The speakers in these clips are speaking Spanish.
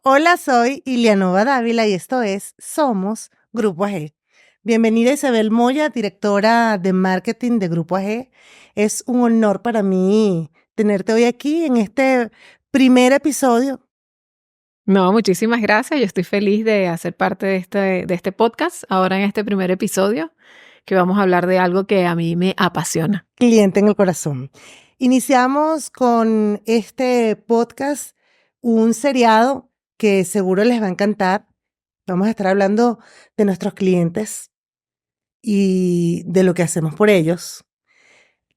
Hola, soy Ilianova Dávila y esto es Somos Grupo AG. Bienvenida Isabel Moya, directora de marketing de Grupo AG. Es un honor para mí tenerte hoy aquí en este primer episodio. No, muchísimas gracias. Yo estoy feliz de hacer parte de este podcast, ahora en este primer episodio, que vamos a hablar de algo que a mí me apasiona. Cliente en el corazón. Iniciamos con este podcast un seriado que seguro les va a encantar. Vamos a estar hablando de nuestros clientes y de lo que hacemos por ellos.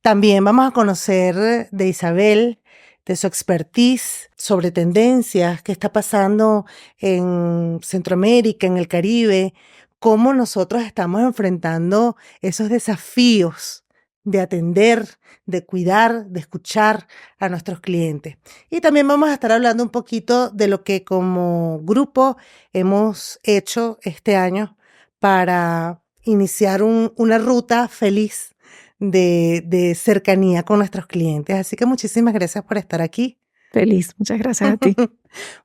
También vamos a conocer de Isabel, de su expertise sobre tendencias, qué está pasando en Centroamérica, en el Caribe, cómo nosotros estamos enfrentando esos desafíos de atender, de cuidar, de escuchar a nuestros clientes. Y también vamos a estar hablando un poquito de lo que como grupo hemos hecho este año para iniciar una ruta feliz de cercanía con nuestros clientes. Así que muchísimas gracias por estar aquí. Feliz, muchas gracias a ti.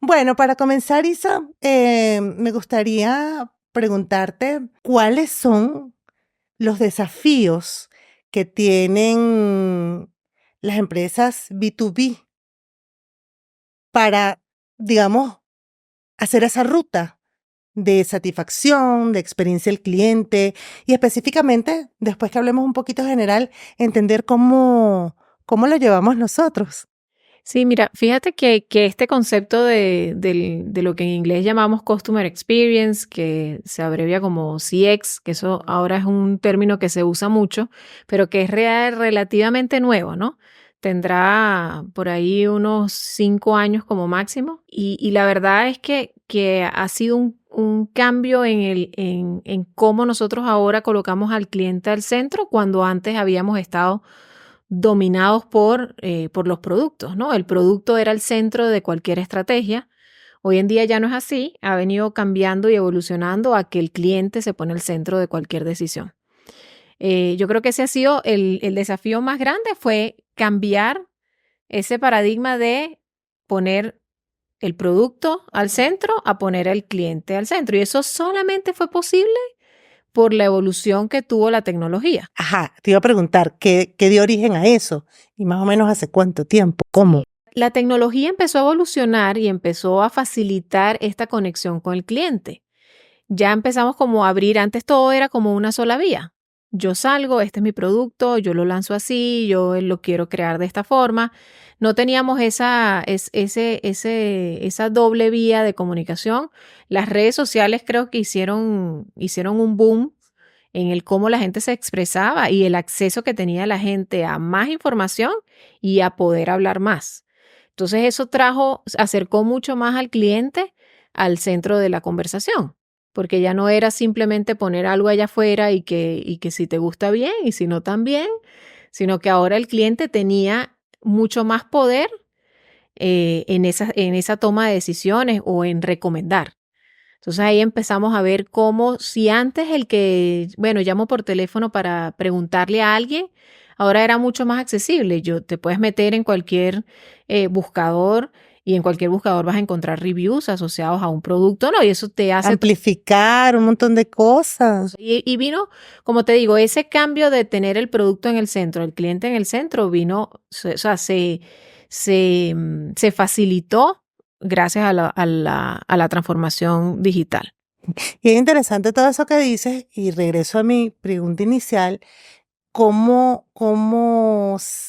Bueno, para comenzar, Isa, me gustaría preguntarte cuáles son los desafíos que tienen las empresas B2B para, digamos, hacer esa ruta de satisfacción, de experiencia del cliente y específicamente, después que hablemos un poquito general, entender cómo lo llevamos nosotros. Sí, mira, fíjate que este concepto de lo que en inglés llamamos Customer Experience, que se abrevia como CX, que eso ahora es un término que se usa mucho, pero que es relativamente nuevo, ¿no? Tendrá por ahí unos 5 años como máximo. Y la verdad es que ha sido un cambio en cómo nosotros ahora colocamos al cliente al centro, cuando antes habíamos estado dominados por los productos, ¿no? El producto era el centro de cualquier estrategia. Hoy en día ya no es así, ha venido cambiando y evolucionando a que el cliente se pone al centro de cualquier decisión. Yo creo que ese ha sido el desafío más grande, fue cambiar ese paradigma de poner el producto al centro a poner al cliente al centro. Y eso solamente fue posible por la evolución que tuvo la tecnología. Ajá, te iba a preguntar, ¿qué dio origen a eso? ¿Y más o menos hace cuánto tiempo? ¿Cómo? La tecnología empezó a evolucionar y empezó a facilitar esta conexión con el cliente. Ya empezamos como a abrir, antes todo era como una sola vía. Yo salgo, este es mi producto, yo lo lanzo así, yo lo quiero crear de esta forma. No teníamos esa doble vía de comunicación. Las redes sociales creo que hicieron un boom en el cómo la gente se expresaba y el acceso que tenía la gente a más información y a poder hablar más. Entonces eso acercó mucho más al cliente al centro de la conversación, porque ya no era simplemente poner algo allá afuera y que si te gusta bien y si no también, sino que ahora el cliente tenía mucho más poder en esa toma de decisiones o en recomendar. Entonces ahí empezamos a ver cómo si antes llamo por teléfono para preguntarle a alguien, ahora era mucho más accesible. Te puedes meter en cualquier buscador y en cualquier buscador vas a encontrar reviews asociados a un producto, ¿no? Y eso te hace... Amplificar un montón de cosas. Y vino, como te digo, ese cambio de tener el producto en el centro, el cliente en el centro, se facilitó gracias a la transformación digital. Y es interesante todo eso que dices y regreso a mi pregunta inicial. ¿Cómo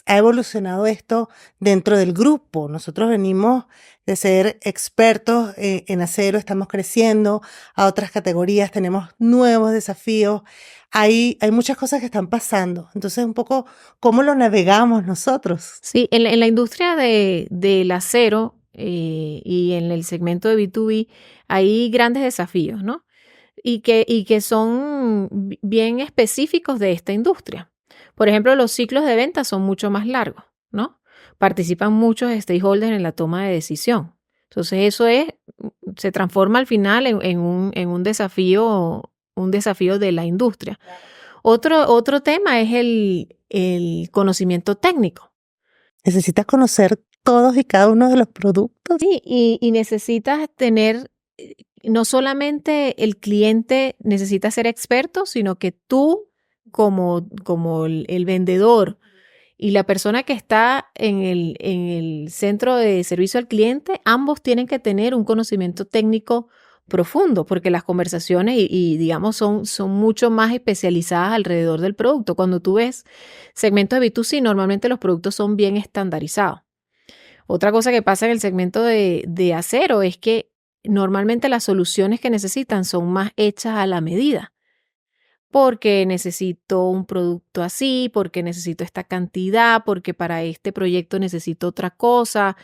ha evolucionado esto dentro del grupo? Nosotros venimos de ser expertos en acero, estamos creciendo a otras categorías, tenemos nuevos desafíos, hay muchas cosas que están pasando. Entonces, un poco, ¿cómo lo navegamos nosotros? Sí, en la industria del acero y en el segmento de B2B hay grandes desafíos, ¿no? Y que son bien específicos de esta industria. Por ejemplo, los ciclos de venta son mucho más largos, ¿no? Participan muchos stakeholders en la toma de decisión. Entonces, se transforma al final en un desafío de la industria. Otro tema es el conocimiento técnico. Necesitas conocer todos y cada uno de los productos. Sí, y necesitas tener, no solamente el cliente necesita ser experto, sino que tú como el vendedor y la persona que está en el centro de servicio al cliente, ambos tienen que tener un conocimiento técnico profundo, porque las conversaciones digamos, son mucho más especializadas alrededor del producto. Cuando tú ves segmentos de B2C, normalmente los productos son bien estandarizados. Otra cosa que pasa en el segmento de acero es que normalmente las soluciones que necesitan son más hechas a la medida, porque necesito un producto así, porque necesito esta cantidad, porque para este proyecto necesito otra cosa.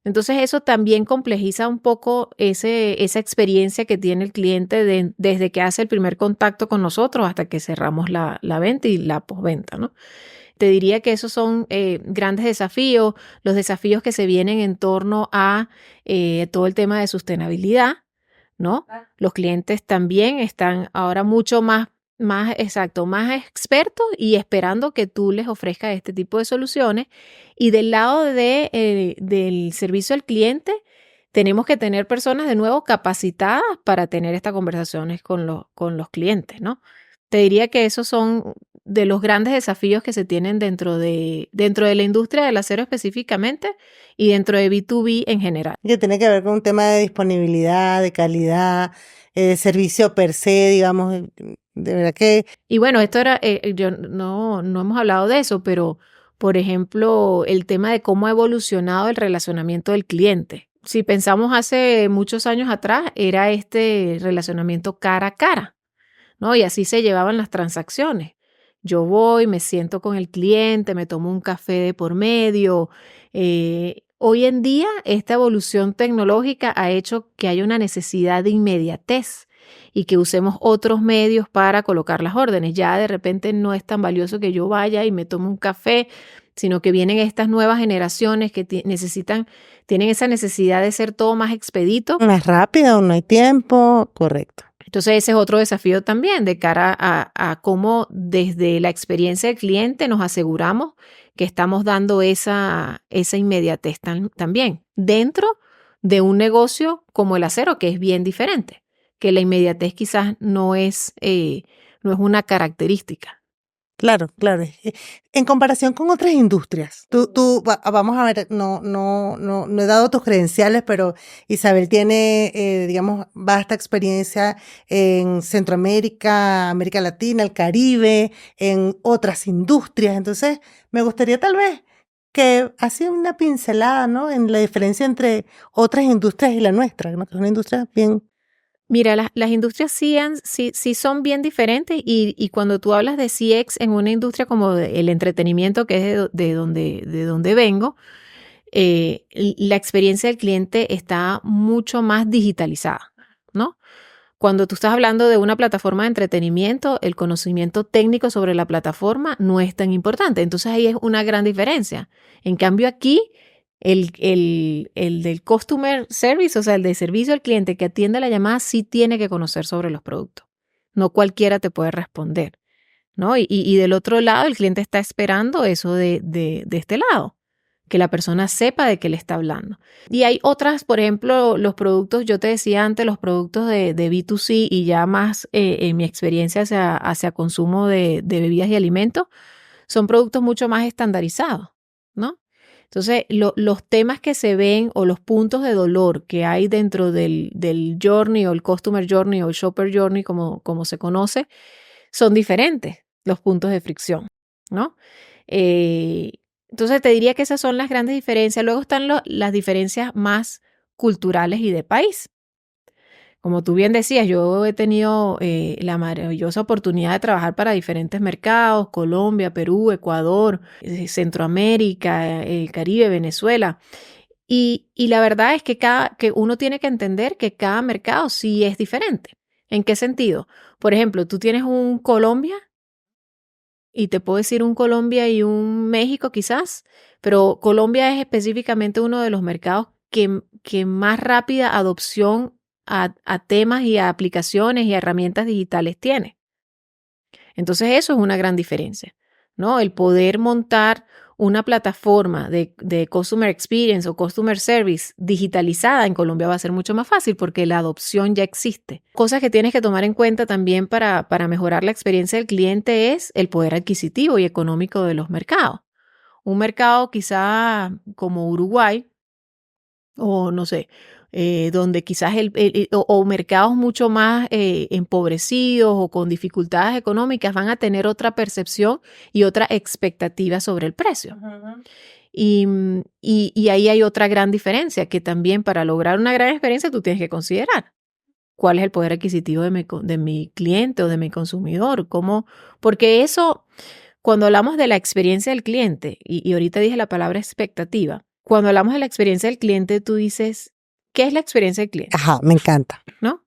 Entonces eso también complejiza un poco esa experiencia que tiene el cliente desde que hace el primer contacto con nosotros hasta que cerramos la venta y la postventa, ¿no? Te diría que esos son grandes desafíos, los desafíos que se vienen en torno a todo el tema de sostenibilidad, ¿no? Los clientes también están ahora mucho más expertos y esperando que tú les ofrezcas este tipo de soluciones. Y del lado del servicio al cliente, tenemos que tener personas de nuevo capacitadas para tener estas conversaciones con los clientes, ¿no? Te diría que esos son de los grandes desafíos que se tienen dentro de la industria del acero específicamente y dentro de B2B en general. Que tiene que ver con un tema de disponibilidad, de calidad, servicio per se, digamos, de verdad que... Y bueno, esto era, yo no hemos hablado de eso, pero por ejemplo, el tema de cómo ha evolucionado el relacionamiento del cliente. Si pensamos hace muchos años atrás, era este relacionamiento cara a cara, ¿no? Y así se llevaban las transacciones. Yo voy, me siento con el cliente, me tomo un café de por medio. Hoy en día, esta evolución tecnológica ha hecho que haya una necesidad de inmediatez y que usemos otros medios para colocar las órdenes. Ya de repente no es tan valioso que yo vaya y me tome un café, sino que vienen estas nuevas generaciones que tienen esa necesidad de ser todo más expedito. Más rápido, no hay tiempo, correcto. Entonces ese es otro desafío también de cara a cómo desde la experiencia del cliente nos aseguramos que estamos dando esa inmediatez también dentro de un negocio como el acero, que es bien diferente, que la inmediatez quizás no es una característica. Claro, claro. En comparación con otras industrias, vamos a ver, no he dado tus credenciales, pero Isabel tiene, digamos, vasta experiencia en Centroamérica, América Latina, el Caribe, en otras industrias. Entonces, me gustaría tal vez que hacía una pincelada, ¿no? En la diferencia entre otras industrias y la nuestra, ¿no? Que es una industria bien... Mira, las industrias sí son bien diferentes y cuando tú hablas de CX en una industria como el entretenimiento, que es de donde vengo, la experiencia del cliente está mucho más digitalizada, ¿no? Cuando tú estás hablando de una plataforma de entretenimiento, el conocimiento técnico sobre la plataforma no es tan importante. Entonces ahí es una gran diferencia. En cambio aquí, el del customer service, o sea, el de servicio al cliente que atiende la llamada, sí tiene que conocer sobre los productos. No cualquiera te puede responder, ¿no? Y del otro lado, el cliente está esperando eso de este lado, que la persona sepa de qué le está hablando. Y hay otras, por ejemplo, los productos, yo te decía antes, los productos de B2C y ya más en mi experiencia hacia consumo de bebidas y alimentos, son productos mucho más estandarizados, ¿no? Entonces, los temas que se ven o los puntos de dolor que hay dentro del journey o el customer journey o el shopper journey, como se conoce, son diferentes, los puntos de fricción, ¿no? Entonces, te diría que esas son las grandes diferencias. Luego están las diferencias más culturales y de país. Como tú bien decías, yo he tenido la maravillosa oportunidad de trabajar para diferentes mercados, Colombia, Perú, Ecuador, Centroamérica, el Caribe, Venezuela. Y la verdad es que uno tiene que entender que cada mercado sí es diferente. ¿En qué sentido? Por ejemplo, tú tienes un Colombia y te puedo decir un Colombia y un México quizás, pero Colombia es específicamente uno de los mercados que más rápida adopción a temas y a aplicaciones y a herramientas digitales tiene. Entonces eso es una gran diferencia, ¿no? El poder montar una plataforma de Customer Experience o Customer Service digitalizada en Colombia va a ser mucho más fácil porque la adopción ya existe. Cosas que tienes que tomar en cuenta también para mejorar la experiencia del cliente es el poder adquisitivo y económico de los mercados. Un mercado quizá como Uruguay o no sé, donde quizás o mercados mucho más empobrecidos o con dificultades económicas van a tener otra percepción y otra expectativa sobre el precio. Ujú. Y ahí hay otra gran diferencia, que también para lograr una gran experiencia tú tienes que considerar cuál es el poder adquisitivo de mi cliente o de mi consumidor, porque eso, cuando hablamos de la experiencia del cliente, y ahorita dije la palabra expectativa, cuando hablamos de la experiencia del cliente, tú dices, ¿qué es la experiencia del cliente? Ajá, me encanta. ¿No?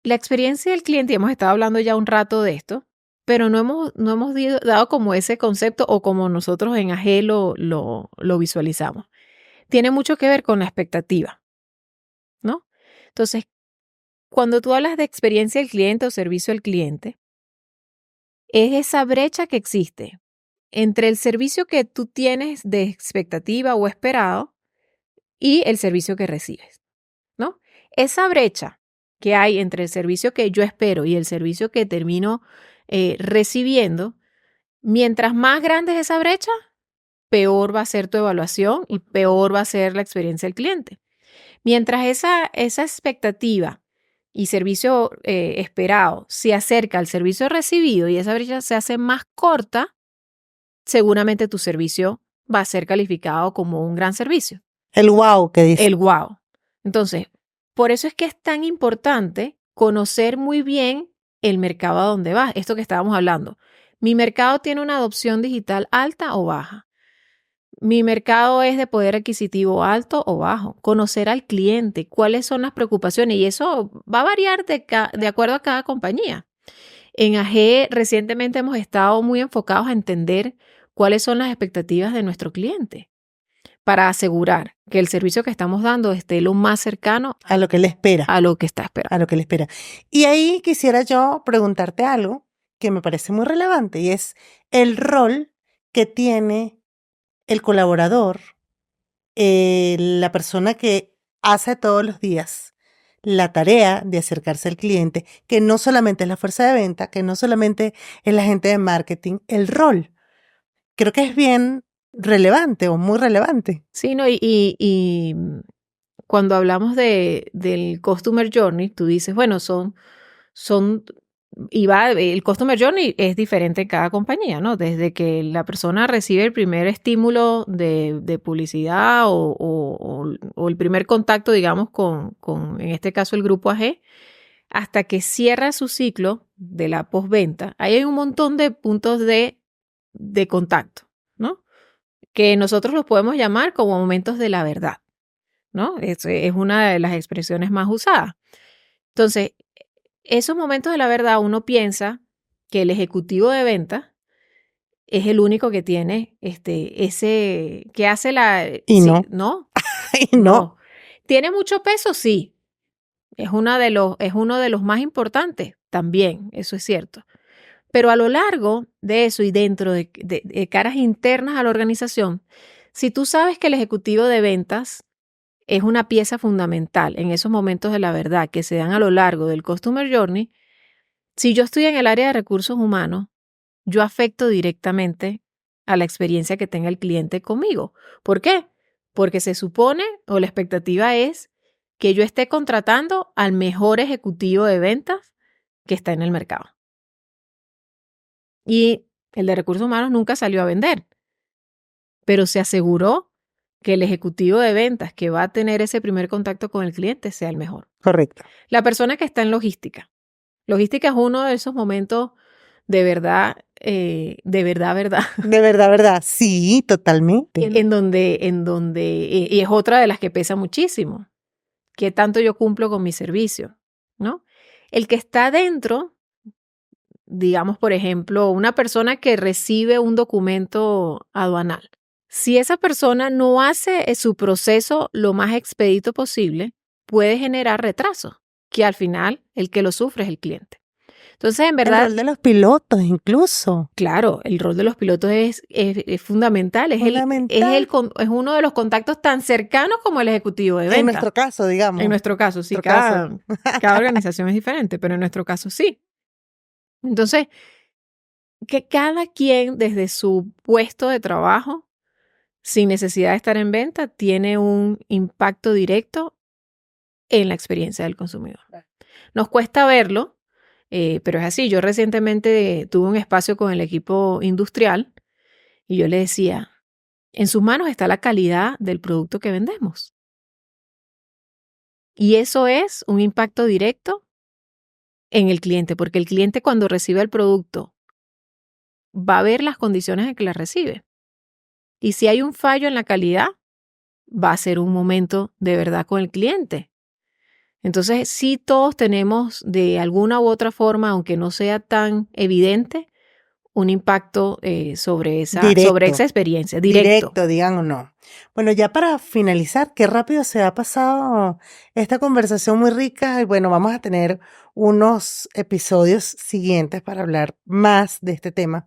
La experiencia del cliente, y hemos estado hablando ya un rato de esto, pero no hemos dado como ese concepto o como nosotros en AG lo visualizamos. Tiene mucho que ver con la expectativa, ¿no? Entonces, cuando tú hablas de experiencia del cliente o servicio al cliente, es esa brecha que existe entre el servicio que tú tienes de expectativa o esperado y el servicio que recibes, ¿no? Esa brecha que hay entre el servicio que yo espero y el servicio que termino recibiendo, mientras más grande es esa brecha, peor va a ser tu evaluación y peor va a ser la experiencia del cliente. Mientras esa expectativa y servicio esperado se acerca al servicio recibido y esa brecha se hace más corta, seguramente tu servicio va a ser calificado como un gran servicio. El wow que dice. El wow. Entonces, por eso es que es tan importante conocer muy bien el mercado a donde vas. Esto que estábamos hablando. ¿Mi mercado tiene una adopción digital alta o baja? ¿Mi mercado es de poder adquisitivo alto o bajo? Conocer al cliente, cuáles son las preocupaciones, y eso va a variar de acuerdo a cada compañía. En AG recientemente hemos estado muy enfocados a entender cuáles son las expectativas de nuestro cliente para asegurar que el servicio que estamos dando esté lo más cercano A lo que él espera. a lo que está esperando. A lo que él espera. Y ahí quisiera yo preguntarte algo que me parece muy relevante y es el rol que tiene el colaborador, la persona que hace todos los días la tarea de acercarse al cliente, que no solamente es la fuerza de venta, que no solamente es la gente de marketing, el rol. Creo que es bien relevante o muy relevante. Sí, ¿no? Y cuando hablamos del Customer Journey, tú dices, bueno, el Customer Journey es diferente en cada compañía, ¿no? Desde que la persona recibe el primer estímulo de publicidad o el primer contacto, digamos, en este caso, el grupo AG, hasta que cierra su ciclo de la postventa. Ahí hay un montón de puntos de contacto, ¿no? Que nosotros los podemos llamar como momentos de la verdad, ¿no? Es una de las expresiones más usadas. Entonces, esos momentos de la verdad, uno piensa que el ejecutivo de ventas es el único que tiene que hace Y sí, no. ¿no? Y no. ¿Tiene mucho peso? Sí. Es uno de los más importantes también, eso es cierto. Pero a lo largo de eso y dentro de caras internas a la organización, si tú sabes que el ejecutivo de ventas es una pieza fundamental en esos momentos de la verdad que se dan a lo largo del Customer Journey, si yo estoy en el área de recursos humanos, yo afecto directamente a la experiencia que tenga el cliente conmigo. ¿Por qué? Porque se supone o la expectativa es que yo esté contratando al mejor ejecutivo de ventas que está en el mercado. Y el de recursos humanos nunca salió a vender, pero se aseguró que el ejecutivo de ventas que va a tener ese primer contacto con el cliente sea el mejor. Correcto. La persona que está en logística. Logística es uno de esos momentos de verdad, verdad. De verdad, verdad. Sí, totalmente. En donde, y es otra de las que pesa muchísimo. ¿Qué tanto yo cumplo con mi servicio? ¿No? El que está dentro, digamos, por ejemplo, una persona que recibe un documento aduanal. Si esa persona no hace su proceso lo más expedito posible, puede generar retrasos, que al final el que lo sufre es el cliente. Entonces, en El verdad, rol de los pilotos incluso. claro, el rol de los pilotos es fundamental, Fundamental. es uno de los contactos tan cercanos como el ejecutivo de En venta. nuestro caso, digamos. En nuestro caso, sí, Nuestro caso. cada organización es diferente, pero en nuestro caso sí. Entonces, que cada quien desde su puesto de trabajo, sin necesidad de estar en venta, tiene un impacto directo en la experiencia del consumidor. Nos cuesta verlo, pero es así. Yo recientemente tuve un espacio con el equipo industrial y yo le decía, en sus manos está la calidad del producto que vendemos. Y eso es un impacto directo en el cliente, porque el cliente cuando recibe el producto va a ver las condiciones en que la recibe. Y si hay un fallo en la calidad, va a ser un momento de verdad con el cliente. Entonces, sí todos tenemos de alguna u otra forma, aunque no sea tan evidente, un impacto sobre esa Directo. experiencia, directo. Directo, digan o no. Bueno, ya para finalizar, qué rápido se ha pasado esta conversación muy rica. Y bueno, vamos a tener unos episodios siguientes para hablar más de este tema.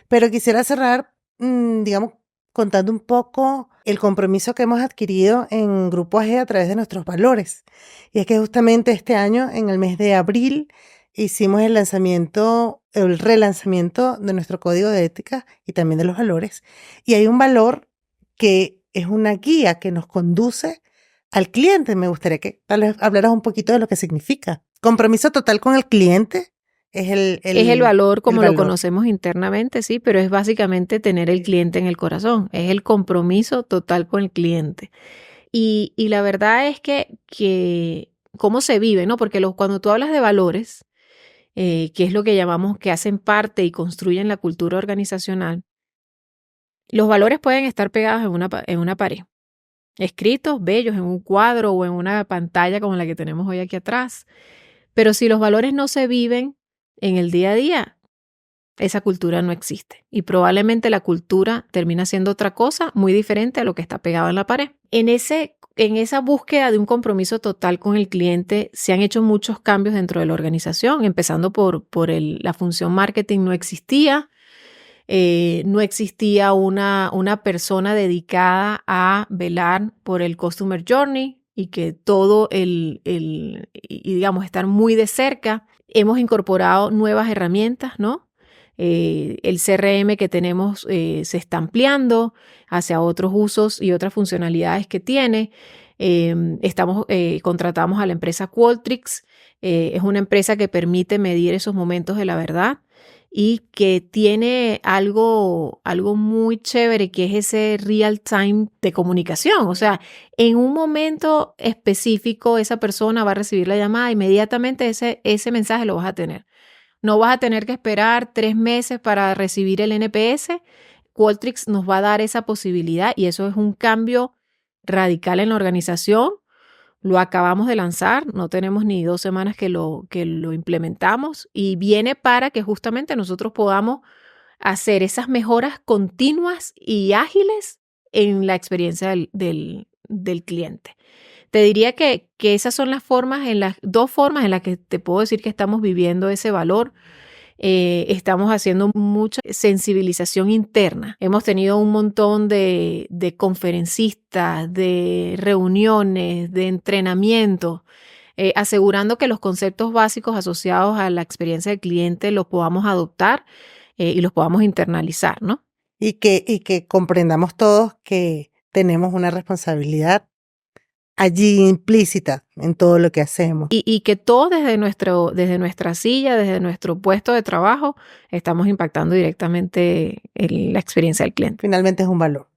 Pero quisiera cerrar, digamos, contando un poco el compromiso que hemos adquirido en Grupo AG a través de nuestros valores. Y es que justamente este año, en el mes de abril, hicimos el relanzamiento de nuestro código de ética y también de los valores. Y hay un valor que es una guía que nos conduce al cliente. Me gustaría que tal vez hablaras un poquito de lo que significa. Compromiso total con el cliente es Es el valor como valor. lo conocemos internamente, sí, pero es básicamente tener el cliente en el corazón. Es el compromiso total con el cliente. Y la verdad es que cómo se vive, ¿no? Porque cuando tú hablas de valores, que es lo que llamamos que hacen parte y construyen la cultura organizacional, los valores pueden estar pegados en una pared, escritos, bellos, en un cuadro o en una pantalla como la que tenemos hoy aquí atrás. Pero si los valores no se viven en el día a día, esa cultura no existe. Y probablemente la cultura termina siendo otra cosa muy diferente a lo que está pegado en la pared. En esa búsqueda de un compromiso total con el cliente se han hecho muchos cambios dentro de la organización, empezando por la función marketing no existía. No existía una persona dedicada a velar por el Customer Journey y que todo digamos, estar muy de cerca. Hemos incorporado nuevas herramientas, ¿no? El CRM que tenemos se está ampliando hacia otros usos y otras funcionalidades que tiene. Contratamos a la empresa Qualtrics. Es una empresa que permite medir esos momentos de la verdad y que tiene algo muy chévere, que es ese real time de comunicación. O sea, en un momento específico esa persona va a recibir la llamada, inmediatamente ese mensaje lo vas a tener. No vas a tener que esperar 3 meses para recibir el NPS. Qualtrics nos va a dar esa posibilidad y eso es un cambio radical en la organización. Lo acabamos de lanzar, no tenemos ni 2 semanas que lo implementamos y viene para que justamente nosotros podamos hacer esas mejoras continuas y ágiles en la experiencia del cliente. Te diría que esas son las dos formas en las que te puedo decir que estamos viviendo ese valor. Estamos haciendo mucha sensibilización interna. Hemos tenido un montón de conferencistas, de reuniones, de entrenamiento, asegurando que los conceptos básicos asociados a la experiencia del cliente los podamos adoptar y los podamos internalizar, ¿no? Y que comprendamos todos que tenemos una responsabilidad allí implícita en todo lo que hacemos. Y que todos desde nuestra silla, desde nuestro puesto de trabajo, estamos impactando directamente la experiencia del cliente. Finalmente es un valor.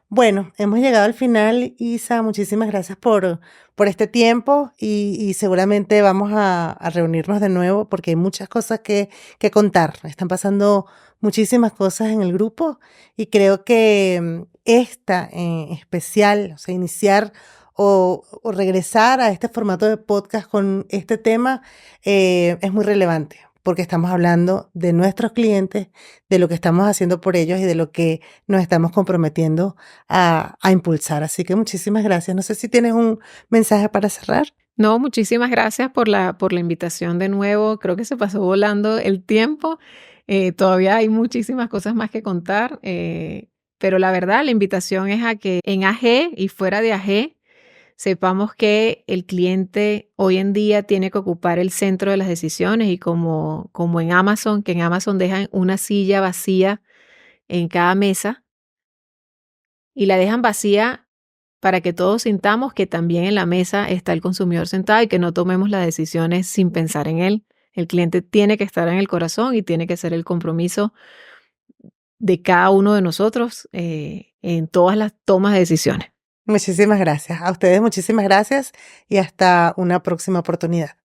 Bueno, hemos llegado al final, Isa. Muchísimas gracias por este tiempo y seguramente vamos a reunirnos de nuevo porque hay muchas cosas que contar. Están pasando muchísimas cosas en el grupo y creo que esta en especial, o sea, iniciar o regresar a este formato de podcast con este tema es muy relevante porque estamos hablando de nuestros clientes, de lo que estamos haciendo por ellos y de lo que nos estamos comprometiendo a impulsar. Así que muchísimas gracias. No sé si tienes un mensaje para cerrar. No, muchísimas gracias por la invitación de nuevo. Creo que se pasó volando el tiempo. Todavía hay muchísimas cosas más que contar, pero la verdad, la invitación es a que en AG y fuera de AG sepamos que el cliente hoy en día tiene que ocupar el centro de las decisiones y como en Amazon, que en Amazon dejan una silla vacía en cada mesa y la dejan vacía para que todos sintamos que también en la mesa está el consumidor sentado y que no tomemos las decisiones sin pensar en él. El cliente tiene que estar en el corazón y tiene que ser el compromiso de cada uno de nosotros en todas las tomas de decisiones. Muchísimas gracias. A ustedes muchísimas gracias y hasta una próxima oportunidad.